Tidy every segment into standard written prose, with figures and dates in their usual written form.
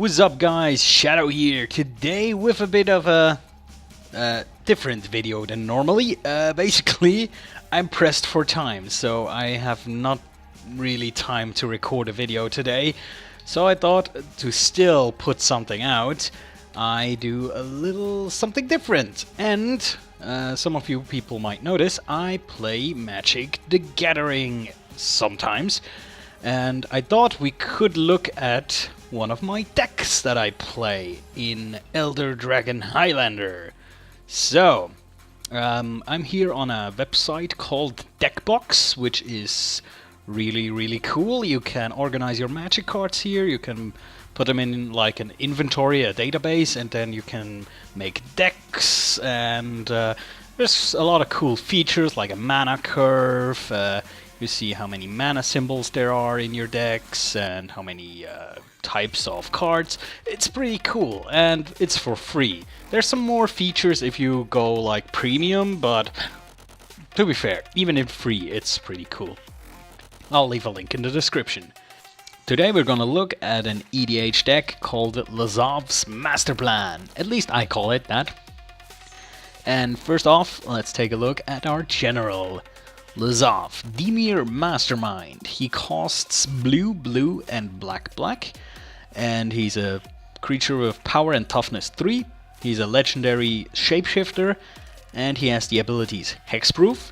What's up guys, Shadow here, today with a bit of a different video than normally. Basically, I'm pressed for time, so I have not really time to record a video today. So I thought to still put something out, I do a little something different. And some of you people might notice, I play Magic the Gathering sometimes. And I thought we could look at one of my decks that I play in Elder Dragon Highlander. So, I'm here on a website called Deckbox, which is really cool. You can organize your magic cards here, you can put them in like an inventory, a database, and then you can make decks, and there's a lot of cool features like a mana curve. You see how many mana symbols there are in your decks and how many types of cards. It's pretty cool and it's for free. There's some more features if you go like premium, but to be fair, even if free, it's pretty cool. I'll leave a link in the description. Today we're gonna look at an EDH deck called Lazav's Master Plan. At least I call it that. And first off, let's take a look at our general. Lazav, Dimir Mastermind. He costs blue, and black, and he's a creature with power and toughness 3. He's a legendary shapeshifter, and he has the abilities Hexproof,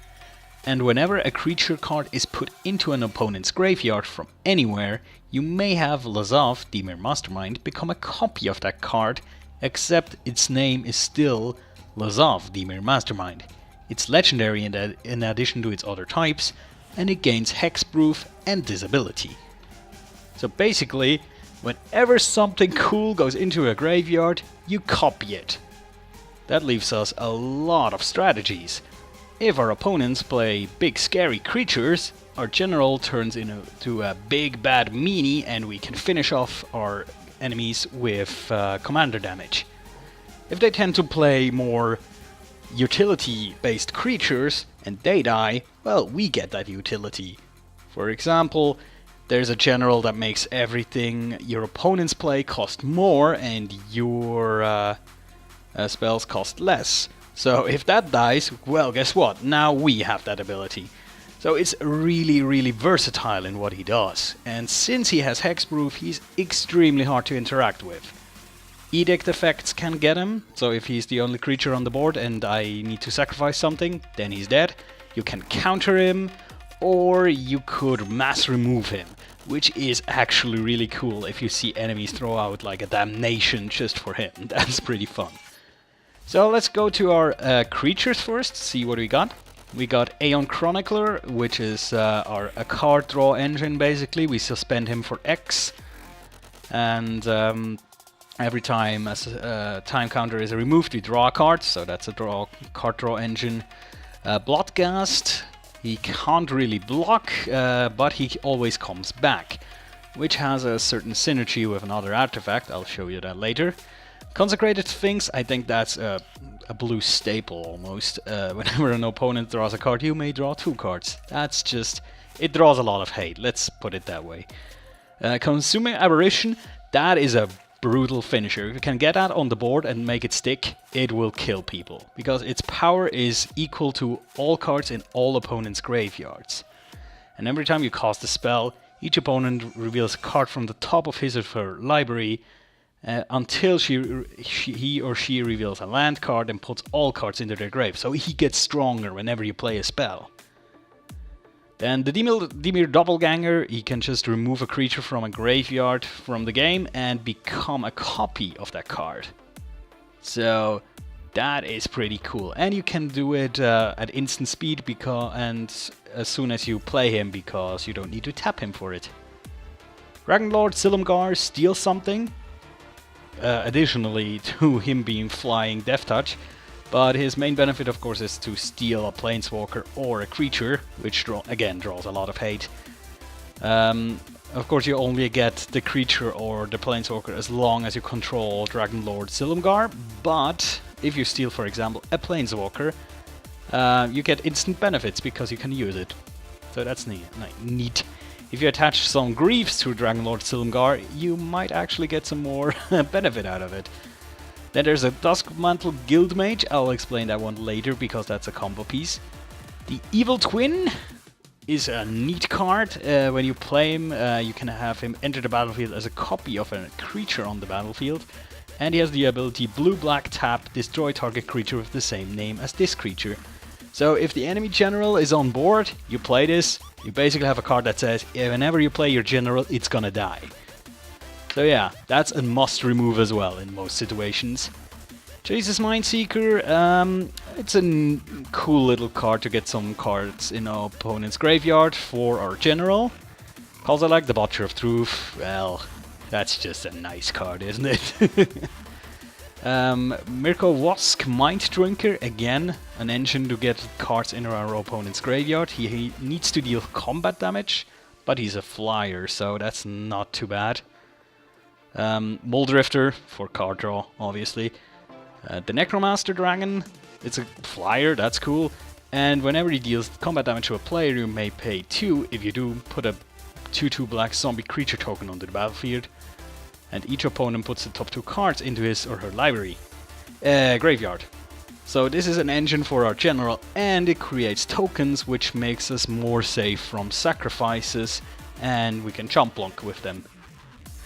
and whenever a creature card is put into an opponent's graveyard from anywhere, you may have Lazav, Dimir Mastermind, become a copy of that card, except its name is still Lazav, Dimir Mastermind. It's legendary in addition to its other types, and it gains hexproof and disability. So basically, whenever something cool goes into a graveyard, you copy it. That leaves us a lot of strategies. If our opponents play big scary creatures, our general turns into a big bad meanie and we can finish off our enemies with commander damage. If they tend to play more utility-based creatures and they die, well, we get that utility. For example, there's a general that makes everything your opponents play cost more and your spells cost less. So if that dies, well, guess what? Now we have that ability. So it's really versatile in what he does. And since he has hexproof, he's extremely hard to interact with. Edict effects can get him, so if he's the only creature on the board and I need to sacrifice something, then he's dead. You can counter him, or you could mass remove him, which is actually really cool if you see enemies throw out like a damnation just for him. That's pretty fun. So let's go to our creatures first, see what we got. We got Aeon Chronicler, which is a card draw engine basically. We suspend him for X, and every time a time counter is removed, we draw a card, so that's a card draw engine. Bloodghast, he can't really block, but he always comes back, which has a certain synergy with another artifact. I'll show you that later. Consecrated Sphinx, I think that's a blue staple almost. Whenever an opponent draws a card, you may draw 2 cards. That's just, it draws a lot of hate, let's put it that way. Consuming Aberration, that is a brutal finisher. If you can get that on the board and make it stick, it will kill people, because its power is equal to all cards in all opponents' graveyards. And every time you cast a spell, each opponent reveals a card from the top of his or her library until he or she reveals a land card and puts all cards into their grave. So he gets stronger whenever you play a spell. Then the Dimir Doppelganger, he can just remove a creature from a graveyard from the game and become a copy of that card. So that is pretty cool. And you can do it at instant speed and as soon as you play him, because you don't need to tap him for it. Dragonlord Silumgar steals something, additionally to him being flying Death Touch. But his main benefit, of course, is to steal a planeswalker or a creature, which again draws a lot of hate. Of course, you only get the creature or the planeswalker as long as you control Dragonlord Silumgar, but if you steal, for example, a planeswalker, you get instant benefits because you can use it. So that's neat. if you attach some Greaves to Dragonlord Silumgar, you might actually get some more benefit out of it. Then there's a Duskmantle Guildmage. I'll explain that one later because that's a combo piece. The Evil Twin is a neat card. When you play him, you can have him enter the battlefield as a copy of a creature on the battlefield. And he has the ability blue-black tap, destroy target creature with the same name as this creature. So if the enemy general is on board, you play this, you basically have a card that says, whenever you play your general, it's gonna die. So yeah, that's a must remove as well in most situations. Jesus Mindseeker, it's a cool little card to get some cards in our opponent's graveyard for our general. Also like the Butcher of Truth, well, that's just a nice card, isn't it? Mirko Wosk Mind Drinker, again, an engine to get cards in our opponent's graveyard. He needs to deal combat damage, but he's a flyer, so that's not too bad. Muldrifter for card draw, obviously. The Necromaster Dragon, it's a flyer, that's cool. And whenever he deals combat damage to a player, you may pay 2. If you do, put a 2/2 black zombie creature token onto the battlefield. And each opponent puts the top 2 cards into his or her library. Graveyard. So this is an engine for our general, and it creates tokens, which makes us more safe from sacrifices, and we can chump block with them.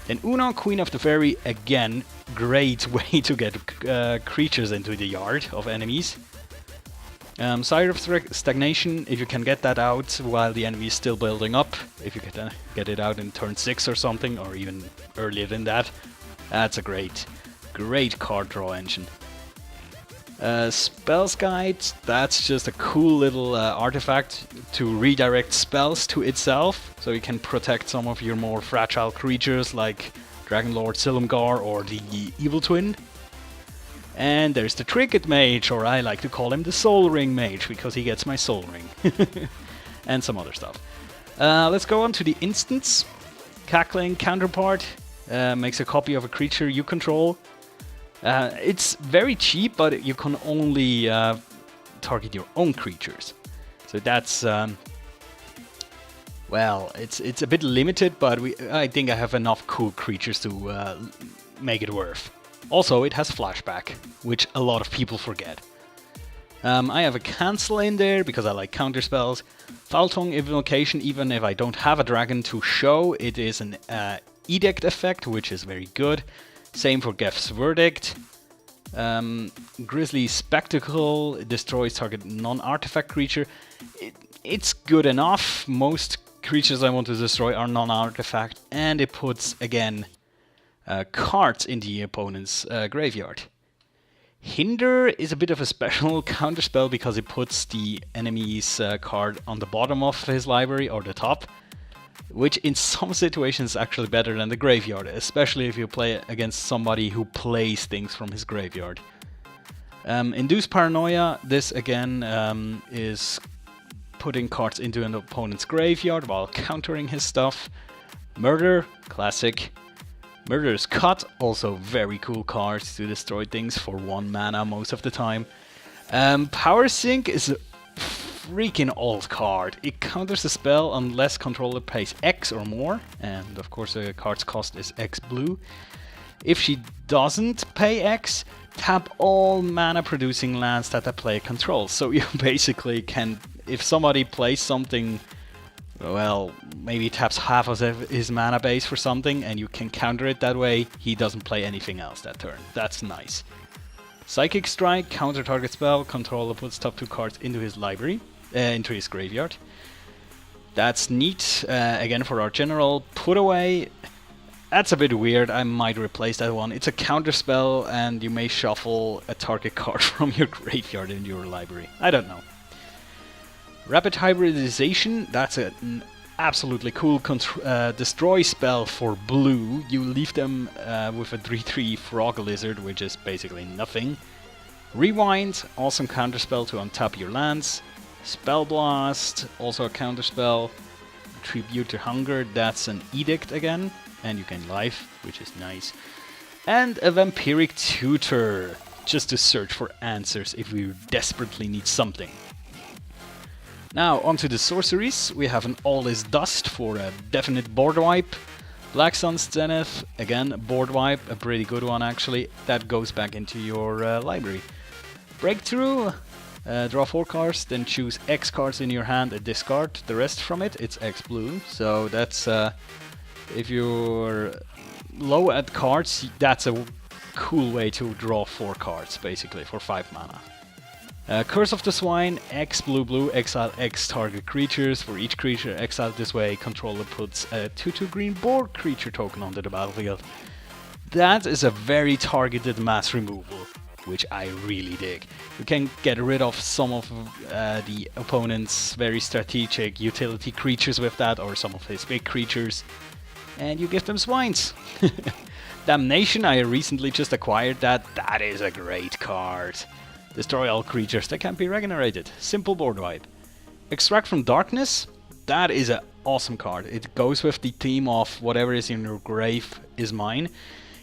Then Una, Queen of the Fairy, again, great way to get creatures into the yard of enemies. Sire of Stagnation, if you can get that out while the enemy is still building up, if you can get it out in turn 6 or something, or even earlier than that, that's a great card draw engine. Spells Guide, that's just a cool little artifact to redirect spells to itself, so you can protect some of your more fragile creatures like Dragonlord Silumgar or the Evil Twin. And there's the Trinket Mage, or I like to call him the Soul Ring Mage, because he gets my Soul Ring. And some other stuff. Let's go on to the instants. Cackling Counterpart makes a copy of a creature you control. It's very cheap, but you can only target your own creatures. So that's, well, it's a bit limited, but I think I have enough cool creatures to make it worth. Also, it has flashback, which a lot of people forget. I have a cancel in there because I like counterspells. Foul Tongue Invocation, even if I don't have a dragon to show, it is an edict effect, which is very good. Same for Gef's Verdict. Grisly Spectacle, it destroys target non-artifact creature. It's good enough. Most creatures I want to destroy are non-artifact, and it puts, again, cards in the opponent's graveyard. Hinder is a bit of a special counterspell because it puts the enemy's card on the bottom of his library or the top, which in some situations is actually better than the graveyard, especially if you play against somebody who plays things from his graveyard. Induce Paranoia, this again is putting cards into an opponent's graveyard while countering his stuff. Murder, classic. Murder's Cut, also very cool cards to destroy things for 1 mana most of the time. Power Sink is a freaking old card. It counters the spell unless controller pays X or more, and of course the card's cost is X blue. If she doesn't pay X, tap all mana producing lands that the player controls. So you basically can, if somebody plays something, well, maybe taps half of his mana base for something and you can counter it that way, he doesn't play anything else that turn. That's nice. Psychic Strike, counter target spell, controller puts top 2 cards into his library, into his graveyard. That's neat. Again, for our general, Put Away. That's a bit weird, I might replace that one. It's a counter spell and you may shuffle a target card from your graveyard into your library. I don't know. Rapid Hybridization, that's an absolutely cool destroy spell for blue. You leave them with a 3/3 Frog Lizard, which is basically nothing. Rewind, awesome counterspell to untap your lands. Spell Blast, also a counterspell. Tribute to Hunger, that's an edict again. And you gain life, which is nice. And a Vampiric Tutor, just to search for answers if we desperately need something. Now onto the sorceries. We have an All is Dust for a definite board wipe. Black Sun's Zenith, again board wipe, a pretty good one actually. That goes back into your library. Breakthrough, draw 4 cards, then choose X cards in your hand and discard the rest from it. It's X blue, so that's if you're low at cards, that's a cool way to draw 4 cards basically for 5 mana. Curse of the Swine, X blue blue, exile X target creatures. For each creature exiled this way, controller puts a 2/2 green board creature token onto the battlefield. That is a very targeted mass removal, which I really dig. You can get rid of some of the opponent's very strategic utility creatures with that, or some of his big creatures, and you give them swines. Damnation, I recently just acquired that. That is a great card. Destroy all creatures that can't be regenerated. Simple board wipe. Extract from Darkness. That is an awesome card. It goes with the theme of whatever is in your grave is mine.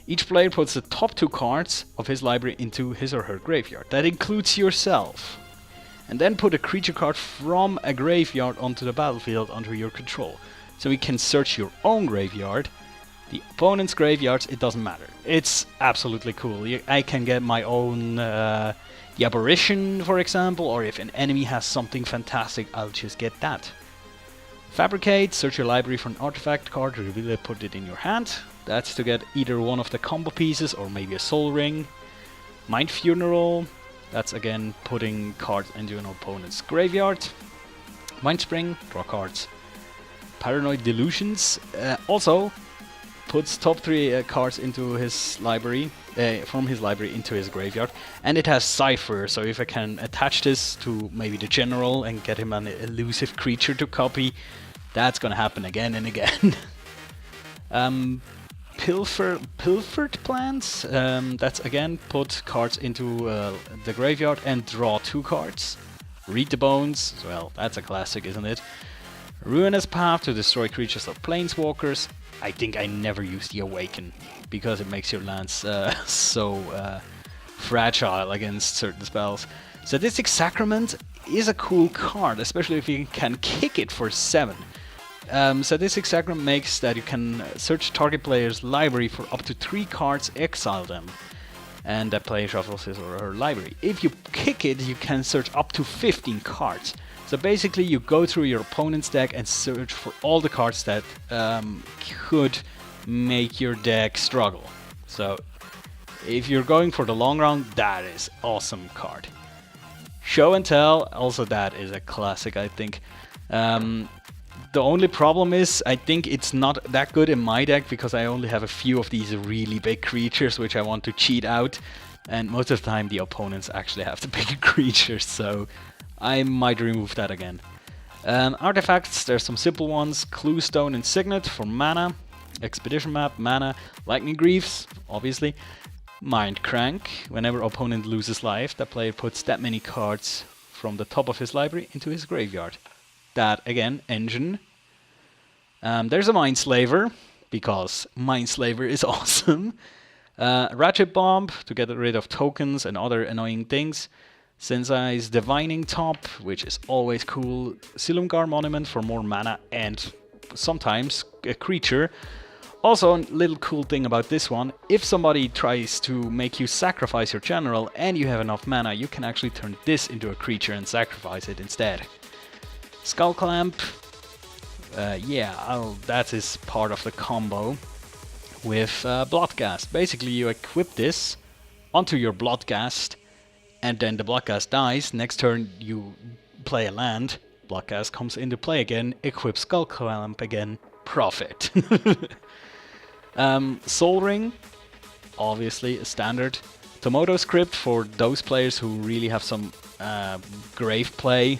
Each player puts the top 2 cards of his library into his or her graveyard. That includes yourself. And then put a creature card from a graveyard onto the battlefield under your control. So you can search your own graveyard. The opponent's graveyards, it doesn't matter. It's absolutely cool. I can get my own the Aberration, for example, or if an enemy has something fantastic, I'll just get that. Fabricate, search your library for an artifact card, reveal it, put it in your hand. That's to get either one of the combo pieces or maybe a soul ring. Mind Funeral, that's again putting cards into an opponent's graveyard. Mind Spring, draw cards. Paranoid Delusions, also puts top 3 cards into his library, from his library into his graveyard, and it has Cypher, so if I can attach this to maybe the general and get him an elusive creature to copy, that's gonna happen again and again. Pilfered Plans, that's again put cards into the graveyard and draw 2 cards. Read the Bones, well that's a classic, isn't it? Ruinous Path to destroy creatures or planeswalkers. I think I never use the Awaken because it makes your lands so fragile against certain spells. Sadistic Sacrament is a cool card, especially if you can kick it for 7. Sadistic Sacrament makes that you can search target player's library for up to 3 cards, exile them, and that player shuffles his or her library. If you kick it, you can search up to 15 cards. So basically you go through your opponent's deck and search for all the cards that could make your deck struggle. So if you're going for the long run, that is awesome card. Show and Tell, also that is a classic, I think. The only problem is I think it's not that good in my deck because I only have a few of these really big creatures which I want to cheat out, and most of the time the opponents actually have the bigger creatures, so I might remove that again. Artifacts, there's some simple ones. Clue Stone and Signet for mana. Expedition Map, mana. Lightning Greaves, obviously. Mind Crank, whenever opponent loses life, that player puts that many cards from the top of his library into his graveyard. That, again, Engine. There's a Mindslaver, because Mindslaver is awesome. Ratchet Bomb, to get rid of tokens and other annoying things. Sensei's Divining Top, which is always cool. Silumgar Monument for more mana and sometimes a creature. Also, a little cool thing about this one, if somebody tries to make you sacrifice your general and you have enough mana, you can actually turn this into a creature and sacrifice it instead. Skull Clamp, that is part of the combo with Bloodghast. Basically, you equip this onto your Bloodghast, and then the Bloodghast dies. Next turn, you play a land, Bloodghast comes into play again, equip Skull Clamp again, profit. Soul Ring, obviously a standard. Tomoto Script for those players who really have some grave play,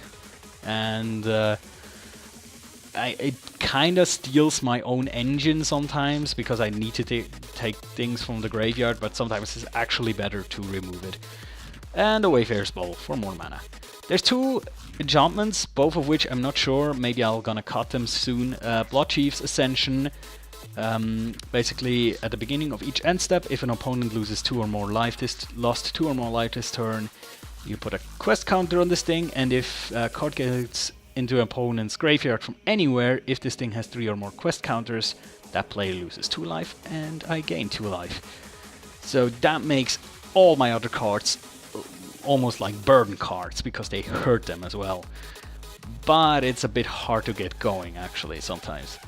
and it kind of steals my own engine sometimes because I need to take things from the graveyard, but sometimes it's actually better to remove it. And the Wayfarer's Bowl for more mana. There's 2 enchantments, both of which I'm not sure, maybe I'm gonna cut them soon. Blood Chief's Ascension. Basically, at the beginning of each end step, if an opponent loses 2 or more life this turn, you put a quest counter on this thing, and if a card gets into an opponent's graveyard from anywhere. If this thing has 3 or more quest counters, that player loses 2 life and I gain 2 life. So that makes all my other cards almost like burden cards, because they hurt them as well. But it's a bit hard to get going actually sometimes.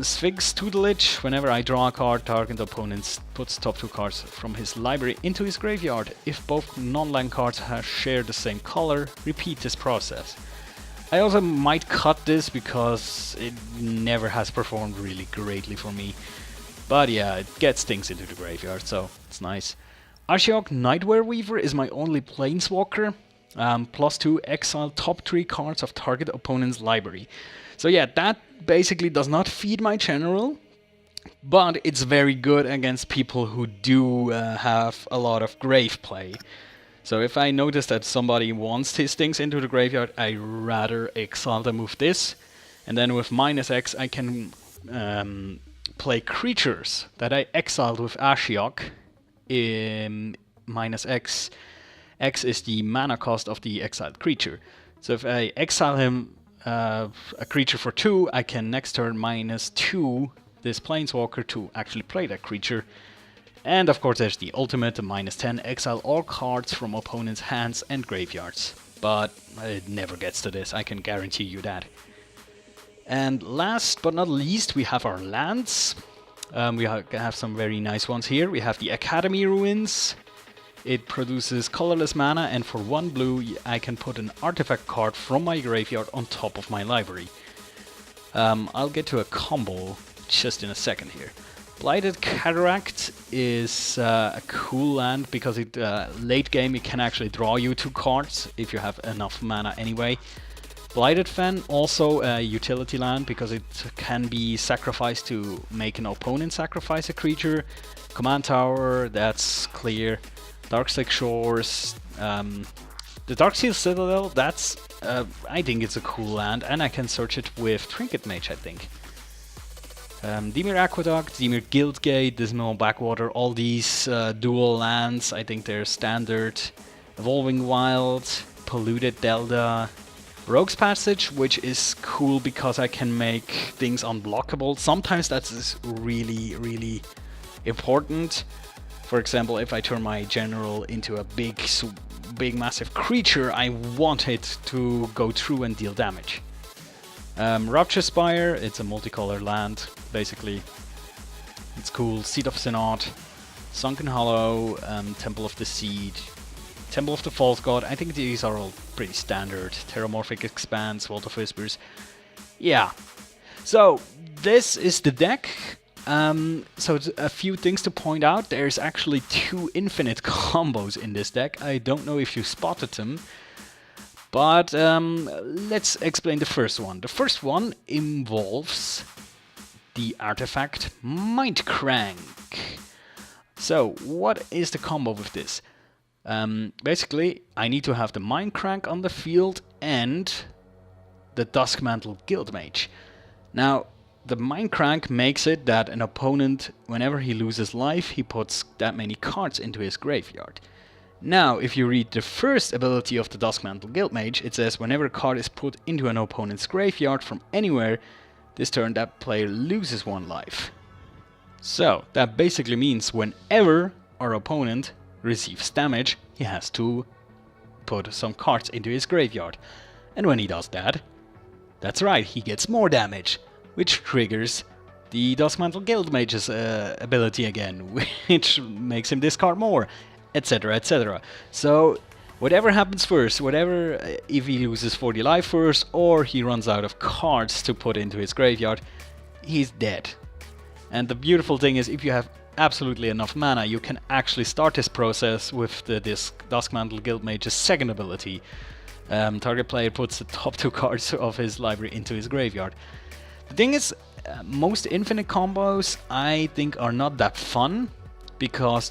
Sphinx Tutelage: whenever I draw a card, target opponent puts top 2 cards from his library into his graveyard. If both non-land cards share the same color, repeat this process. I also might cut this because it never has performed really greatly for me. But yeah, it gets things into the graveyard, so it's nice. Ashiok Nightwear Weaver is my only planeswalker. +2, exile top 3 cards of target opponent's library. So yeah, that basically does not feed my general, but it's very good against people who do have a lot of grave play. So if I notice that somebody wants his things into the graveyard, I rather exile them with this. And then with -X I can play creatures that I exiled with Ashiok. -X. X is the mana cost of the exiled creature. So if I exile him a creature for 2, I can next turn -2 this planeswalker to actually play that creature. And of course there's the ultimate, -10, exile all cards from opponent's hands and graveyards. But it never gets to this, I can guarantee you that. And last but not least, we have our lands. We have some very nice ones here. We have the Academy Ruins. It produces colorless mana, and for 1 blue I can put an artifact card from my graveyard on top of my library. I'll get to a combo just in a second here. Blighted Cataract is a cool land because it late game it can actually draw you 2 cards if you have enough mana anyway. Blighted Fen, also a utility land because it can be sacrificed to make an opponent sacrifice a creature. Command Tower, that's clear. Darkstake Shores, the Darksteel Citadel, that's, I think it's a cool land, and I can search it with Trinket Mage, I think. Dimir Aqueduct, Dimir Guildgate, Dismal Backwater, all these dual lands, I think they're standard. Evolving Wild, Polluted Delta, Rogue's Passage, which is cool because I can make things unblockable. Sometimes that's really, really important. For example, if I turn my general into a big massive creature, I want it to go through and deal damage. Rupture Spire, it's a multicolor land, basically. It's cool. Seat of Synod, Sunken Hollow, Temple of the Seed, Temple of the False God. I think these are all pretty standard. Terramorphic Expanse, Vault of Whispers. Yeah. So, this is the deck. So a few things to point out. There's actually 2 infinite combos in this deck. I don't know if you spotted them, but let's explain the first one. The first one involves the artifact Mindcrank. So what is the combo with this? Basically, I need to have the Mindcrank on the field and the Duskmantle Guildmage. Now, the Mindcrank makes it that an opponent, whenever he loses life, he puts that many cards into his graveyard. Now, if you read the first ability of the Duskmantle Guildmage, it says whenever a card is put into an opponent's graveyard from anywhere, this turn that player loses 1 life. So, that basically means whenever our opponent receives damage, he has to put some cards into his graveyard. And when he does that, that's right, he gets more damage, which triggers the Duskmantle Guildmage's ability again, which makes him discard more, etc, etc. So, whatever happens first, if he loses 40 life first, or he runs out of cards to put into his graveyard, he's dead. And the beautiful thing is, if you have absolutely enough mana, you can actually start this process with this Duskmantle Guildmage's second ability. Target player puts the top 2 cards of his library into his graveyard. The thing is, most infinite combos I think are not that fun because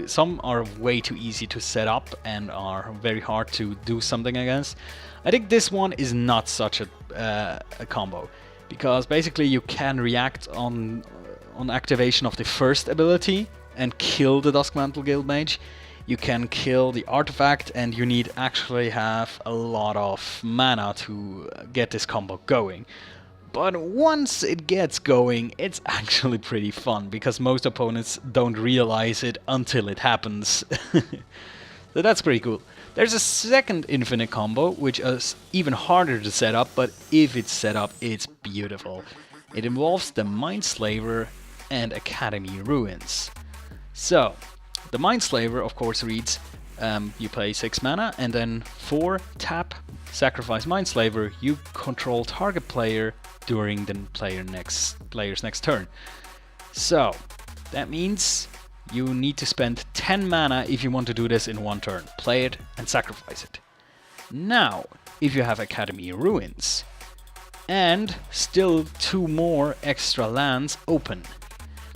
some are way too easy to set up and are very hard to do something against. I think this one is not such a combo because basically you can react on activation of the first ability and kill the Duskmantle Guildmage. you can kill the artifact, and you need actually have a lot of mana to get this combo going. But once it gets going, it's actually pretty fun, because most opponents don't realize it until it happens. So that's pretty cool. There's a second infinite combo, which is even harder to set up, but if it's set up, it's beautiful. It involves the Mindslaver and Academy Ruins. So, the Mindslaver, of course, reads, you pay 6 mana, and then 4 tap, sacrifice Mindslaver, you control target player during the player's next turn. So, that means you need to spend 10 mana if you want to do this in one turn. Play it and sacrifice it. Now, if you have Academy Ruins, and still 2 more extra lands open,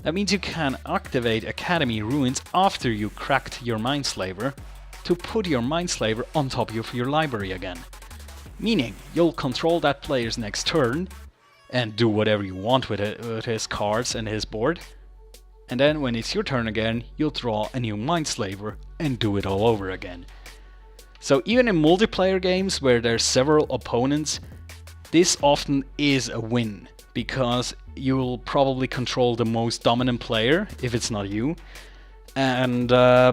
that means you can activate Academy Ruins after you cracked your Mindslaver to put your Mindslaver on top of your library again. Meaning, you'll control that player's next turn and do whatever you want with his cards and his board. And then when it's your turn again, you'll draw a new Mindslaver and do it all over again. So even in multiplayer games where there's several opponents, this often is a win, because you'll probably control the most dominant player, if it's not you, and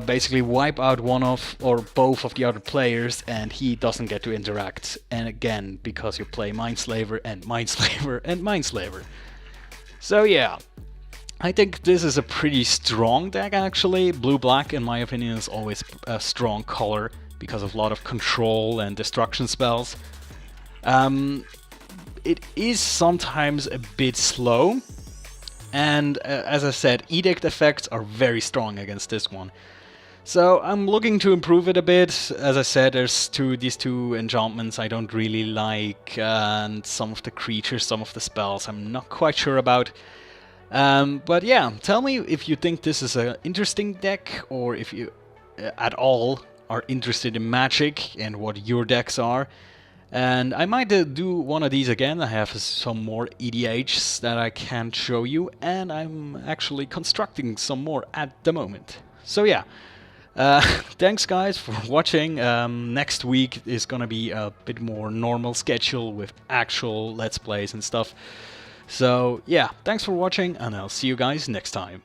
basically wipe out one of or both of the other players, and he doesn't get to interact. And again, because you play Mindslaver and Mindslaver and Mindslaver. So yeah, I think this is a pretty strong deck actually. Blue-black, in my opinion, is always a strong color because of a lot of control and destruction spells. It is sometimes a bit slow, and as I said, edict effects are very strong against this one. So I'm looking to improve it a bit. As I said, there's these two enchantments I don't really like, and some of the creatures, some of the spells I'm not quite sure about. But yeah, tell me if you think this is an interesting deck, or if you at all are interested in Magic and what your decks are. And I might do one of these again. I have some more EDHs that I can't show you, and I'm actually constructing some more at the moment. So yeah, thanks guys for watching. Next week is gonna be a bit more normal schedule with actual Let's Plays and stuff. So yeah, thanks for watching, and I'll see you guys next time.